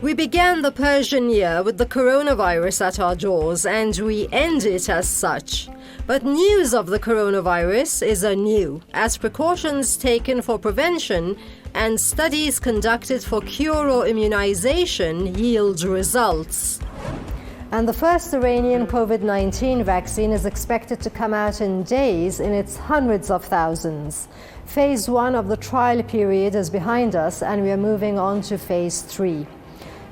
We began the Persian year with the coronavirus at our doors, and we end it as such. But news of the coronavirus is anew, as precautions taken for prevention and studies conducted for cure or immunization yield results. And the first Iranian Covid-19 vaccine is expected to come out in days in its hundreds of thousands. Phase 1 of the trial period is behind us, and we are moving on to Phase 3.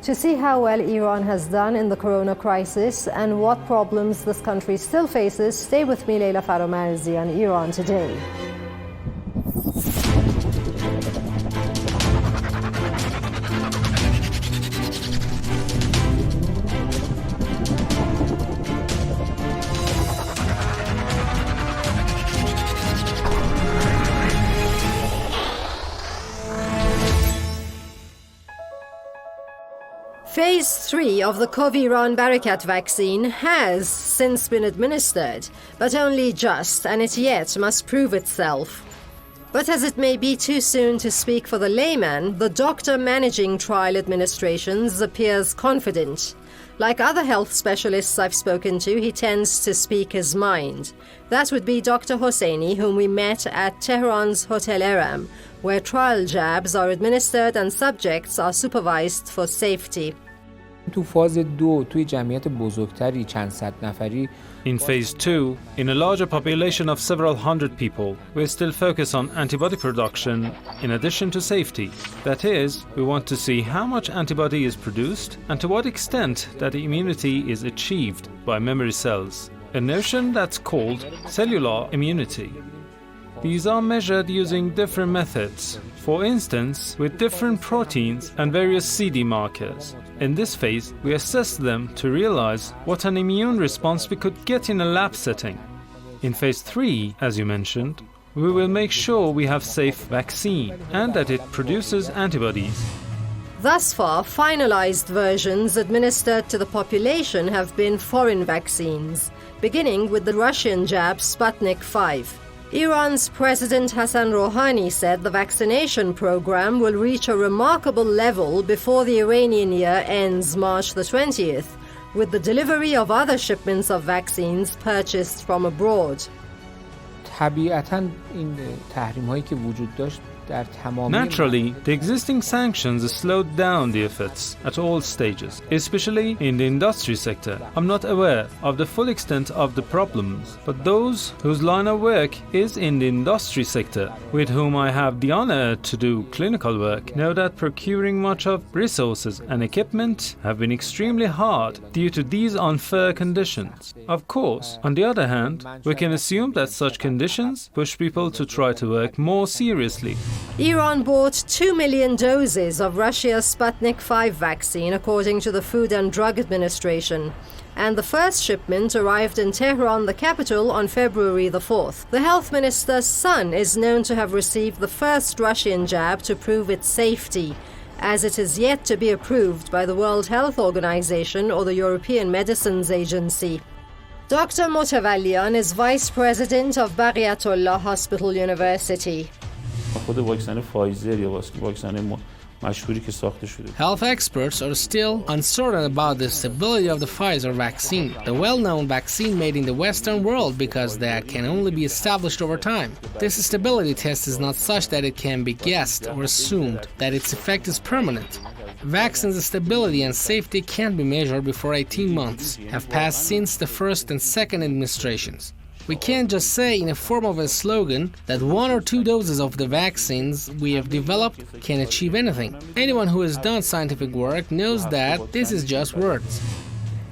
To see how well Iran has done in the corona crisis and what problems this country still faces, stay with me, Leila Faramarzi, on Iran Today. Phase 3 of the Coviran Barakat vaccine has since been administered, but only just, and it yet must prove itself. But as it may be too soon to speak for the layman, the doctor managing trial administrations appears confident. Like other health specialists I've spoken to, he tends to speak his mind. That would be Dr. Hosseini, whom we met at Tehran's Hotel Aram, where trial jabs are administered and subjects are supervised for safety. تو فاز 2 توی جمعیت بزرگتری چند صد نفری In phase 2, in a larger population of several hundred people, we still focus on antibody production in addition to safety. That is, we want to see how much antibody is produced and to what extent that immunity is achieved by memory cells, a notion that's called cellular immunity. These are measured using different methods, for instance, with different proteins and various CD markers. In this phase, we assess them to realize what an immune response we could get in a lab setting. In phase 3, as you mentioned, we will make sure we have safe vaccine and that it produces antibodies. Thus far, finalized versions administered to the population have been foreign vaccines, beginning with the Russian jab Sputnik 5. Iran's President Hassan Rouhani said the vaccination program will reach a remarkable level before the Iranian year ends March the 20th, with the delivery of other shipments of vaccines purchased from abroad. طبیعتاً این تحریم‌هایی که وجود داشت Naturally, the existing sanctions slowed down the efforts at all stages, especially in the industry sector. I'm not aware of the full extent of the problems, but those whose line of work is in the industry sector, with whom I have the honor to do clinical work, know that procuring much of resources and equipment have been extremely hard due to these unfair conditions. Of course, on the other hand, we can assume that such conditions push people to try to work more seriously. Iran bought 2 million doses of Russia's Sputnik 5 vaccine, according to the Food and Drug Administration. And the first shipment arrived in Tehran, the capital, on February the 4th. The health minister's son is known to have received the first Russian jab to prove its safety, as it is yet to be approved by the World Health Organization or the European Medicines Agency. Dr. Motawallian is vice president of Baqiyatullah Hospital University. Health experts are still uncertain about the stability of the Pfizer vaccine, the well-known vaccine made in the Western world, because that can only be established over time. This stability test is not such that it can be guessed or assumed that its effect is permanent. Vaccines' stability and safety can't be measured before 18 months have passed since the first and second administrations. We can't just say in a form of a slogan that 1 or 2 doses of the vaccines we have developed can achieve anything. Anyone who has done scientific work knows that this is just words.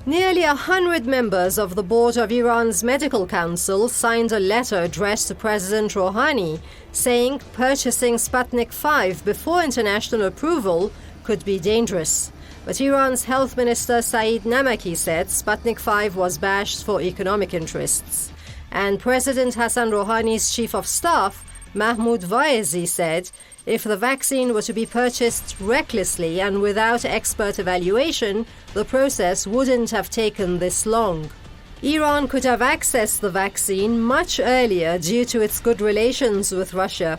Nearly 100 members of the board of Iran's Medical Council signed a letter addressed to President Rouhani saying purchasing Sputnik 5 before international approval could be dangerous. But Iran's health minister Saeed Namaki said Sputnik 5 was bashed for economic interests. And President Hassan Rouhani's chief of staff, Mahmoud Vaezi, said if the vaccine were to be purchased recklessly and without expert evaluation, the process wouldn't have taken this long. Iran could have accessed the vaccine much earlier due to its good relations with Russia.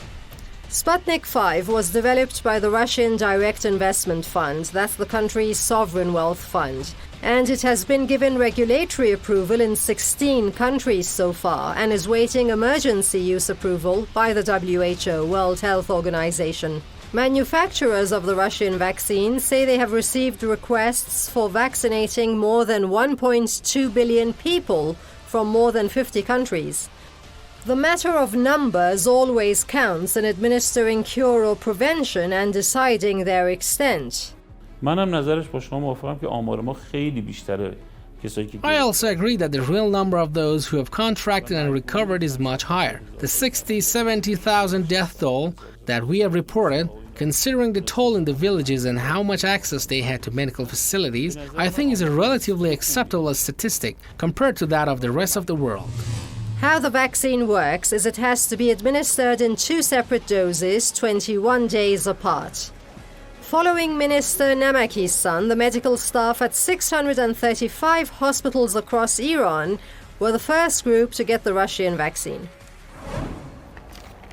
Sputnik 5 was developed by the Russian Direct Investment Fund, that's the country's sovereign wealth fund, and it has been given regulatory approval in 16 countries so far and is waiting emergency use approval by the WHO, World Health Organization. Manufacturers of the Russian vaccine say they have received requests for vaccinating more than 1.2 billion people from more than 50 countries. The matter of numbers always counts in administering cure or prevention and deciding their extent. منم نظرش با شما موافقم که آمار ما خیلی بیشتره. I also agree that the real number of those who have contracted and recovered is much higher. The 60-70,000 death toll that we have reported, considering the toll in the villages and how much access they had to medical facilities, I think is a relatively acceptable statistic compared to that of the rest of the world. How the vaccine works is it has to be administered in 2 separate doses, 21 days apart. Following Minister Namaki's son, the medical staff at 635 hospitals across Iran were the first group to get the Russian vaccine.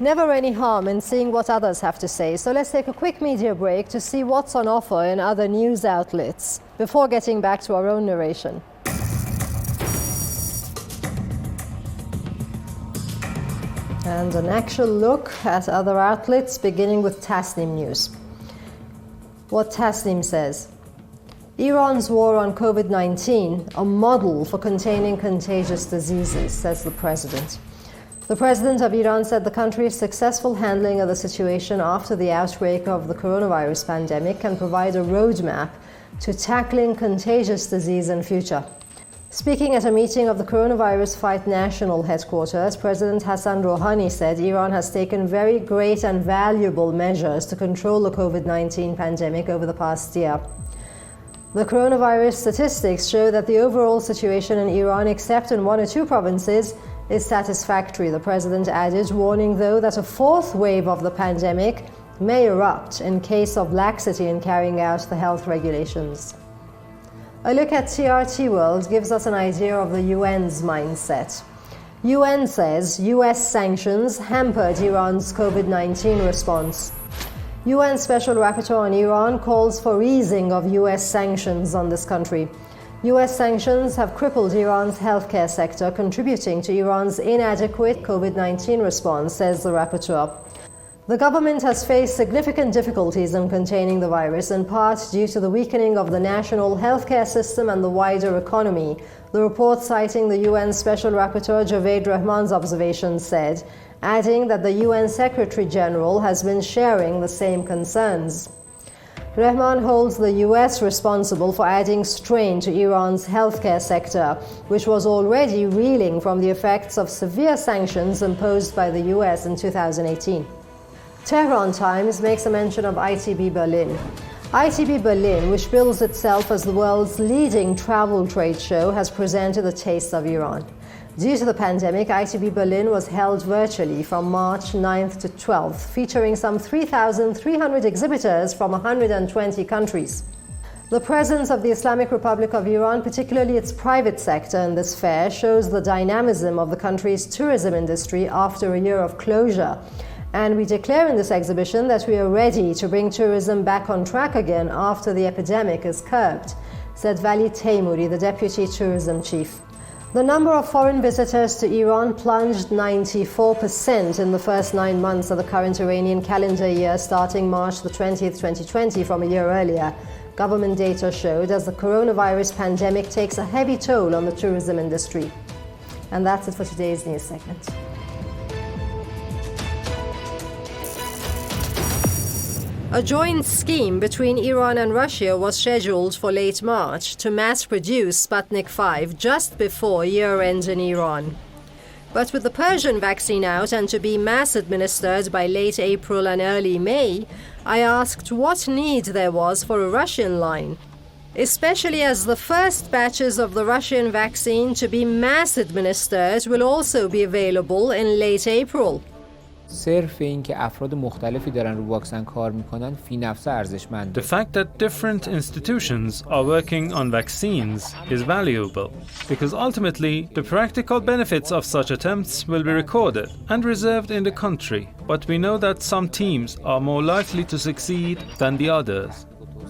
Never any harm in seeing what others have to say, so let's take a quick media break to see what's on offer in other news outlets before getting back to our own narration. And an actual look at other outlets, beginning with Tasnim News. What Tasnim says: Iran's war on COVID-19, a model for containing contagious diseases, says the president. The president of Iran said the country's successful handling of the situation after the outbreak of the coronavirus pandemic can provide a roadmap to tackling contagious disease in future. Speaking at a meeting of the Coronavirus Fight National Headquarters, President Hassan Rouhani said Iran has taken very great and valuable measures to control the COVID-19 pandemic over the past year. The coronavirus statistics show that the overall situation in Iran, except in 1 or 2 provinces, is satisfactory, the president added, warning though that a 4th wave of the pandemic may erupt in case of laxity in carrying out the health regulations. A look at TRT World gives us an idea of the UN's mindset. UN says US sanctions hampered Iran's COVID-19 response. UN Special Rapporteur on Iran calls for easing of US sanctions on this country. US sanctions have crippled Iran's healthcare sector, contributing to Iran's inadequate COVID-19 response, says the rapporteur. The government has faced significant difficulties in containing the virus, in part due to the weakening of the national healthcare system and the wider economy, the report citing the UN Special Rapporteur Javed Rahman's observations said, adding that the UN Secretary General has been sharing the same concerns. Rahman holds the US responsible for adding strain to Iran's healthcare sector, which was already reeling from the effects of severe sanctions imposed by the US in 2018. Tehran Times makes a mention of ITB Berlin. ITB Berlin, which bills itself as the world's leading travel trade show, has presented a taste of Iran. Due to the pandemic, ITB Berlin was held virtually from March 9th to 12th, featuring some 3,300 exhibitors from 120 countries. The presence of the Islamic Republic of Iran, particularly its private sector in this fair, shows the dynamism of the country's tourism industry after a year of closure. And we declare in this exhibition that we are ready to bring tourism back on track again after the epidemic is curbed, said Vali Teimouri, the deputy tourism chief. The number of foreign visitors to Iran plunged 94% in the first 9 months of the current Iranian calendar year, starting March the 20th, 2020, from a year earlier. Government data showed as the coronavirus pandemic takes a heavy toll on the tourism industry. And that's it for today's news segment. A joint scheme between Iran and Russia was scheduled for late March to mass-produce Sputnik 5 just before year-end in Iran. But with the Persian vaccine out and to be mass-administered by late April and early May, I asked what need there was for a Russian line, especially as the first batches of the Russian vaccine to be mass-administered will also be available in late April. صرف این که افراد مختلفی دارن رو واکسن کار میکنن فی نفسه ارزشمنده. The fact that different institutions are working on vaccines is valuable because ultimately the practical benefits of such attempts will be recorded and reserved in the country. But we know that some teams are more likely to succeed than the others.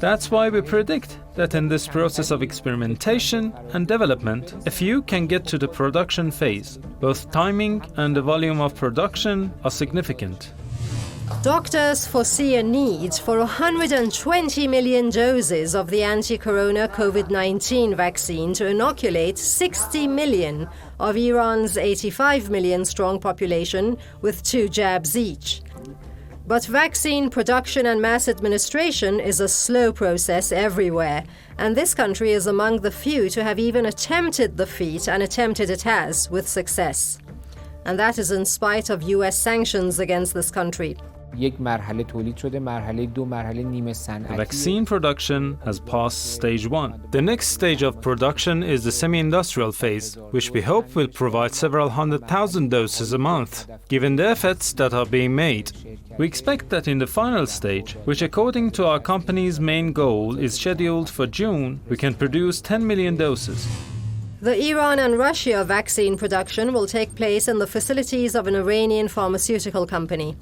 That's why we predict that in this process of experimentation and development, a few can get to the production phase. Both timing and the volume of production are significant. Doctors foresee a need for 120 million doses of the anti-corona COVID-19 vaccine to inoculate 60 million of Iran's 85 million strong population with 2 jabs each. But vaccine production and mass administration is a slow process everywhere, and this country is among the few to have even attempted the feat, and attempted it has, with success. And that is in spite of US sanctions against this country. یک مرحله تولید شده، مرحله 2 مرحله نیمه صنعتی. Vaccine production has passed stage 1. The next stage of production is the semi-industrial phase, which we hope will provide several 100,000 doses a month, given the efforts that are being made. We expect that in the final stage, which according to our company's main goal is scheduled for June, we can produce 10 million doses. The Iran and Russia vaccine production will take place in the facilities of an Iranian pharmaceutical company.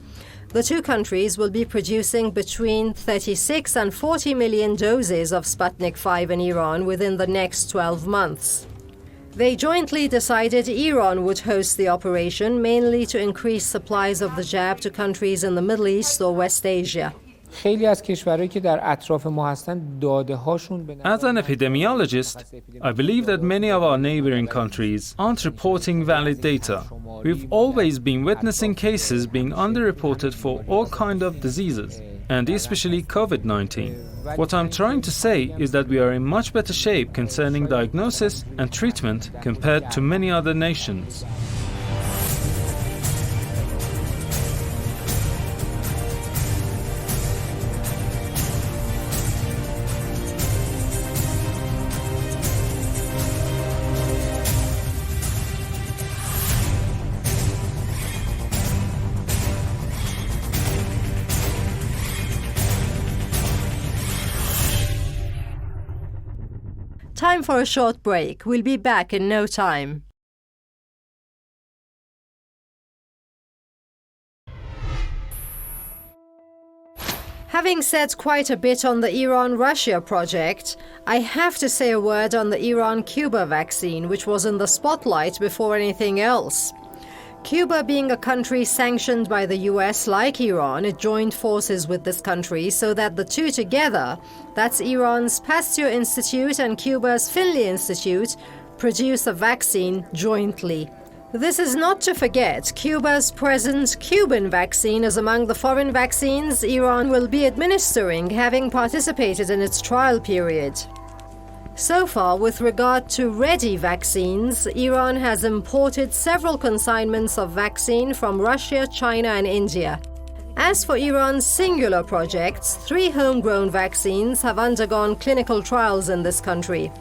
The two countries will be producing between 36 and 40 million doses of Sputnik V in Iran within the next 12 months. They jointly decided Iran would host the operation, mainly to increase supplies of the jab to countries in the Middle East or West Asia. خیلی از کشورهایی که در اطراف ما هستن داده هاشون به As an epidemiologist, I believe that many of our neighboring countries aren't reporting valid data. We've always been witnessing cases being underreported for all kinds of diseases, and especially COVID-19. What I'm trying to say is that we are in much better shape concerning diagnosis and treatment compared to many other nations. Time for a short break. We'll be back in no time. Having said quite a bit on the Iran-Russia project, I have to say a word on the Iran-Cuba vaccine, which was in the spotlight before anything else. Cuba being a country sanctioned by the US like Iran, it joined forces with this country so that the two together, that's Iran's Pasteur Institute and Cuba's Finley Institute, produce a vaccine jointly. This is not to forget, Cuba's present Cuban vaccine is among the foreign vaccines Iran will be administering, having participated in its trial period. So far, with regard to ready vaccines, Iran has imported several consignments of vaccine from Russia, China, and India. As for Iran's singular projects, 3 homegrown vaccines have undergone clinical trials in this country.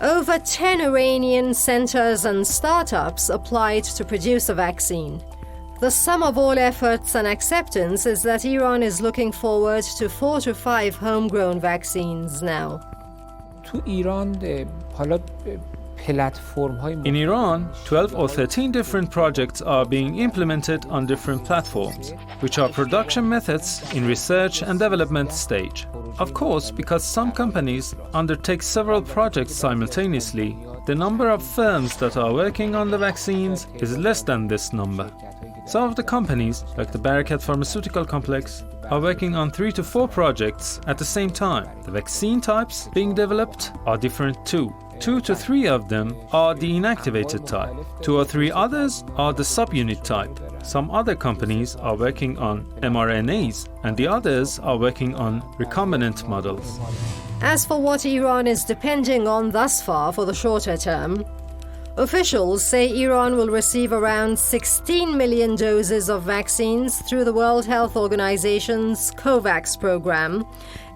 Over 10 Iranian centers and startups applied to produce a vaccine. The sum of all efforts and acceptance is that Iran is looking forward to 4 to 5 homegrown vaccines now. تو ایران حالا پلتفرم‌های In Iran, 12 or 13 different projects are being implemented on different platforms, which are production methods in research and development stage. Of course, because some companies undertake several projects simultaneously, the number of firms that are working on the vaccines is less than this number. Some of the companies, like the Barakat Pharmaceutical Complex, are working on 3 to 4 projects at the same time. The vaccine types being developed are different too. 2 to 3 of them are the inactivated type. 2 or 3 others are the subunit type. Some other companies are working on mRNAs, and the others are working on recombinant models. As for what Iran is depending on thus far for the shorter term, officials say Iran will receive around 16 million doses of vaccines through the World Health Organization's COVAX program.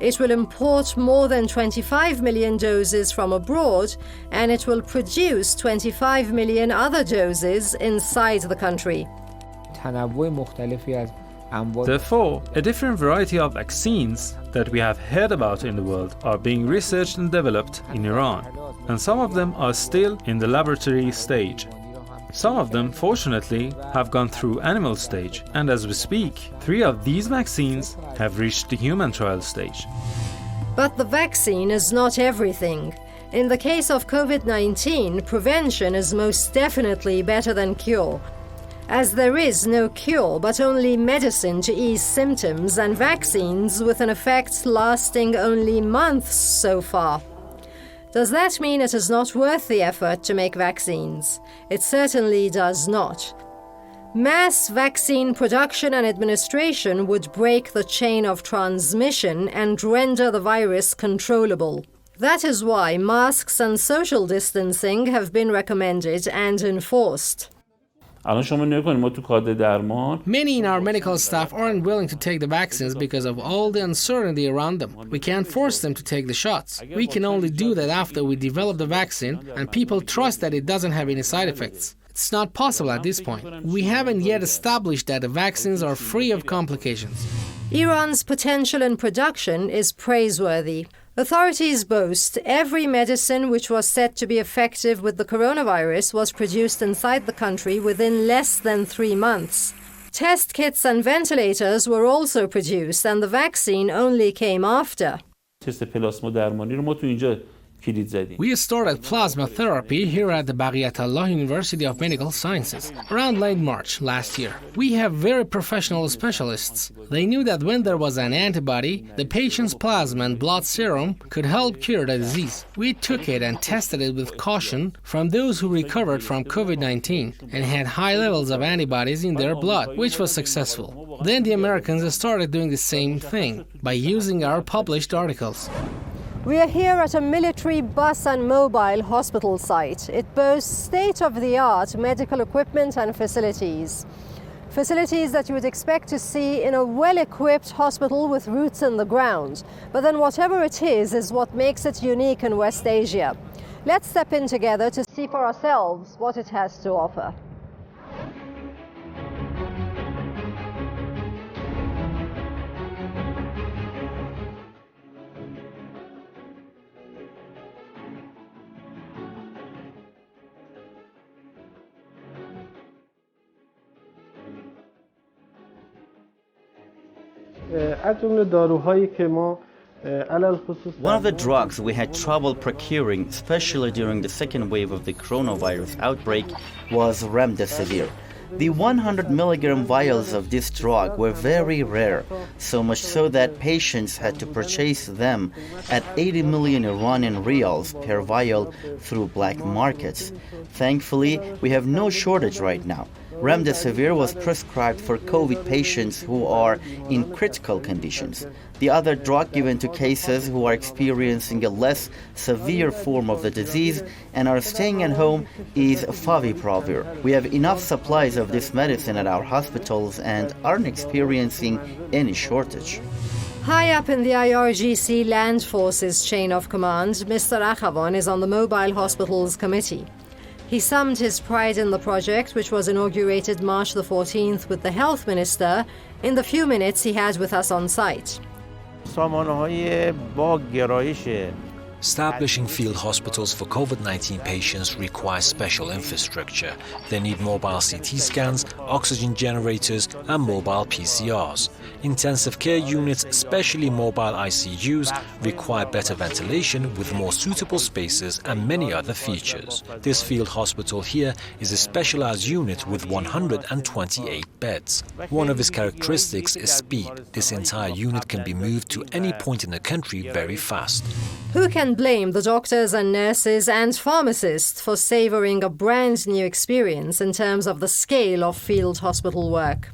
It will import more than 25 million doses from abroad, and it will produce 25 million other doses inside the country. تنوع مختلفی از انواع Therefore, a different variety of vaccines that we have heard about in the world are being researched and developed in Iran, and some of them are still in the laboratory stage. Some of them, fortunately, have gone through animal stage, and as we speak, 3 of these vaccines have reached the human trial stage. But the vaccine is not everything. In the case of COVID-19, prevention is most definitely better than cure, as there is no cure but only medicine to ease symptoms and vaccines with an effect lasting only months so far. Does that mean it is not worth the effort to make vaccines? It certainly does not. Mass vaccine production and administration would break the chain of transmission and render the virus controllable. That is why masks and social distancing have been recommended and enforced. الان شما نگاه کنید ما تو کادر درمان Many in our medical staff aren't willing to take the vaccines because of all the uncertainty around them. We can't force them to take the shots. We can only do that after we develop the vaccine and people trust that it doesn't have any side effects. It's not possible at this point. We haven't yet established that the vaccines are free of complications. Iran's potential in production is praiseworthy. Authorities boast every medicine which was said to be effective with the coronavirus was produced inside the country within less than 3 months. Test kits and ventilators were also produced, and the vaccine only came after. تست پلاسما درمانی رو ما تو اینجا کلید زدیم. We started plasma therapy here at the Baghiatullah University of Medical Sciences around late March last year. We have very professional specialists. They knew that when there was an antibody, the patient's plasma and blood serum could help cure the disease. We took it and tested it with caution from those who recovered from COVID-19 and had high levels of antibodies in their blood, which was successful. Then the Americans started doing the same thing by using our published articles. We are here at a military bus and mobile hospital site. It boasts state-of-the-art medical equipment and facilities. Facilities that you would expect to see in a well-equipped hospital with roots in the ground. But then whatever it is what makes it unique in West Asia. Let's step in together to see for ourselves what it has to offer. One of the drugs we had trouble procuring, especially during the second wave of the coronavirus outbreak, was remdesivir. The 100 milligram vials of this drug were very rare, so much so that patients had to purchase them at 80 million Iranian riyals per vial through black markets. Thankfully, we have no shortage right now. Remdesivir was prescribed for COVID patients who are in critical conditions. The other drug given to cases who are experiencing a less severe form of the disease and are staying at home is favipiravir. We have enough supplies of this medicine at our hospitals and aren't experiencing any shortage. High up in the IRGC Land Forces chain of command, Mr. Akhavan is on the Mobile Hospitals Committee. He summed his pride in the project, which was inaugurated March the 14th with the Health Minister, in the few minutes he had with us on site. Establishing field hospitals for COVID-19 patients requires special infrastructure. They need mobile CT scans, oxygen generators, and mobile PCRs. Intensive care units, especially mobile ICUs, require better ventilation with more suitable spaces and many other features. This field hospital here is a specialized unit with 128 beds. One of its characteristics is speed. This entire unit can be moved to any point in the country very fast. Who can blame the doctors and nurses and pharmacists for savoring a brand new experience in terms of the scale of field hospital work?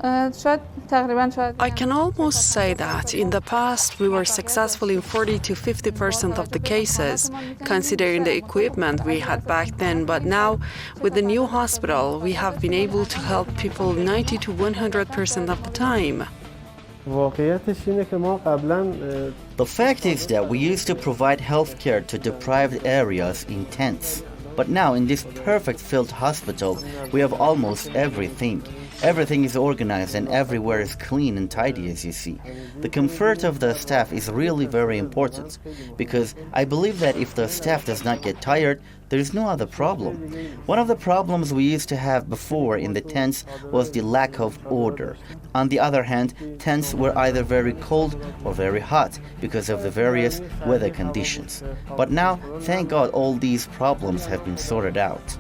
I can almost say that in the past we were successful in 40 to 50% of the cases, considering the equipment we had back then, but now with the new hospital we have been able to help people 90 to 100% of the time. The fact is that we used to provide healthcare to deprived areas in tents. But now in this perfect field hospital, we have almost everything. Everything is organized and everywhere is clean and tidy, as you see. The comfort of the staff is really very important, because I believe that if the staff does not get tired, there is no other problem. One of the problems we used to have before in the tents was the lack of order. On the other hand, tents were either very cold or very hot because of the various weather conditions. But now, thank God, all these problems have been sorted out.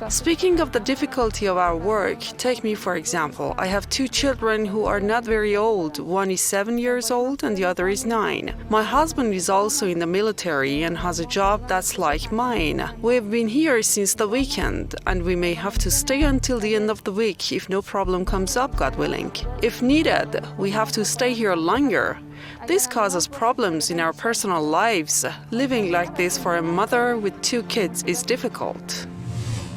Speaking of the difficulty of our work, take me for example. I have two children who are not very old. One is 7 years old and the other is 9. My husband is also in the military and has a job that's like mine. We've been here since the weekend and we may have to stay until the end of the week if no problem comes up, God willing. If needed, we have to stay here longer. This causes problems in our personal lives. Living like this for a mother with 2 kids is difficult.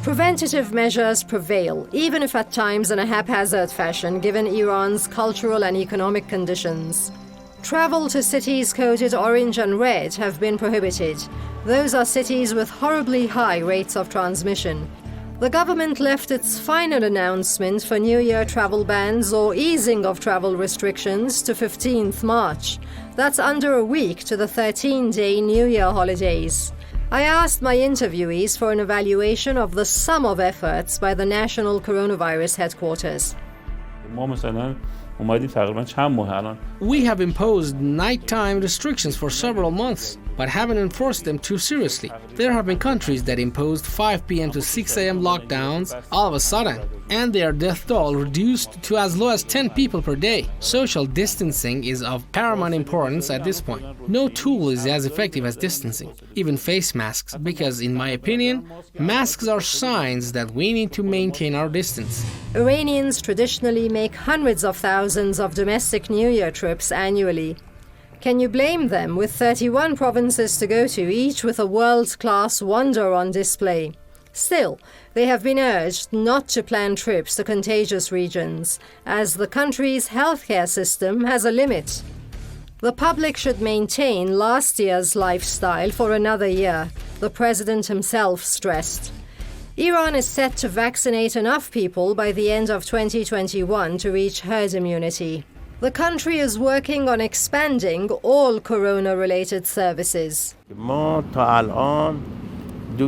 Preventative measures prevail, even if at times in a haphazard fashion, given Iran's cultural and economic conditions. Travel to cities coded orange and red have been prohibited. Those are cities with horribly high rates of transmission. The government left its final announcement for New Year travel bans or easing of travel restrictions to 15th March. That's under a week to the 13-day New Year holidays. I asked my interviewees for an evaluation of the sum of efforts by the National Coronavirus Headquarters. We have imposed nighttime restrictions for several months, but haven't enforced them too seriously. There have been countries that imposed 5 p.m. to 6 a.m. lockdowns all of a sudden, and their death toll reduced to as low as 10 people per day. Social distancing is of paramount importance at this point. No tool is as effective as distancing, even face masks, because in my opinion, masks are signs that we need to maintain our distance. Iranians traditionally make hundreds of thousands of domestic New Year trips annually. Can you blame them, with 31 provinces to go to, each with a world-class wonder on display? Still, they have been urged not to plan trips to contagious regions, as the country's healthcare system has a limit. The public should maintain last year's lifestyle for another year, the president himself stressed. Iran is set to vaccinate enough people by the end of 2021 to reach herd immunity. The country is working on expanding all corona-related services.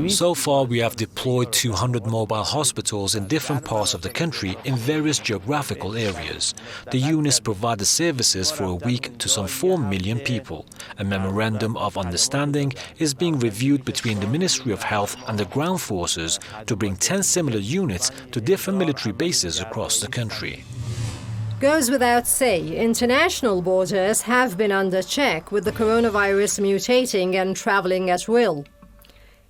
So far, we have deployed 200 mobile hospitals in different parts of the country in various geographical areas. The units provide the services for a week to some 4 million people. A memorandum of understanding is being reviewed between the Ministry of Health and the ground forces to bring 10 similar units to different military bases across the country. Goes without say, international borders have been under check with the coronavirus mutating and traveling at will.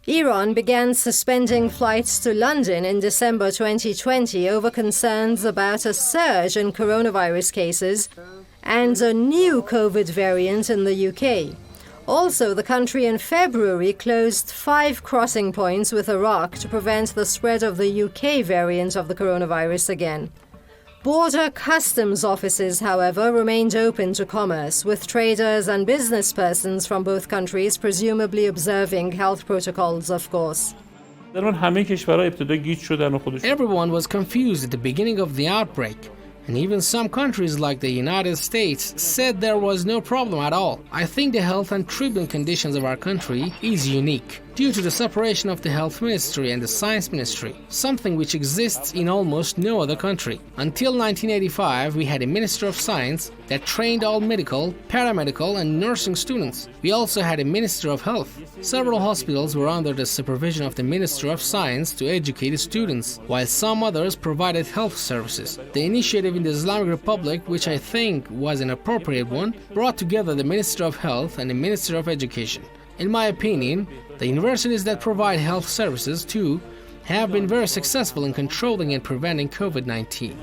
Iran began suspending flights to London in December 2020 over concerns about a surge in coronavirus cases and a new COVID variant in the UK. Also, the country in February closed 5 crossing points with Iraq to prevent the spread of the UK variant of the coronavirus again. Border customs offices, however, remained open to commerce, with traders and business persons from both countries presumably observing health protocols, of course. Everyone was confused at the beginning of the outbreak, and even some countries like the United States said there was no problem at all. I think the health and treatment conditions of our country is unique, due to the separation of the Health Ministry and the Science Ministry, something which exists in almost no other country. Until 1985, we had a Minister of Science that trained all medical, paramedical, and nursing students. We also had a Minister of Health. Several hospitals were under the supervision of the Minister of Science to educate students, while some others provided health services. The initiative in the Islamic Republic, which I think was an appropriate one, brought together the Minister of Health and the Minister of Education. In my opinion, the universities that provide health services too have been very successful in controlling and preventing COVID-19.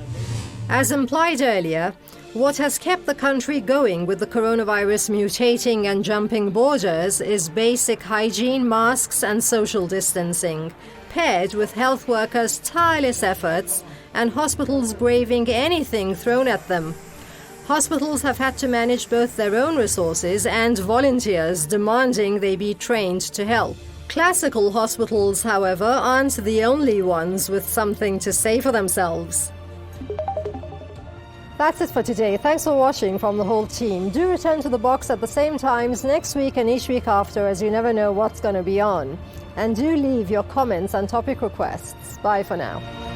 As implied earlier, what has kept the country going with the coronavirus mutating and jumping borders is basic hygiene, masks, and social distancing, paired with health workers' tireless efforts and hospitals braving anything thrown at them. Hospitals have had to manage both their own resources and volunteers demanding they be trained to help. Classical hospitals, however, aren't the only ones with something to say for themselves. That's it for today. Thanks for watching from the whole team. Do return to the box at the same times next week and each week after, as you never know what's going to be on. And do leave your comments and topic requests. Bye for now.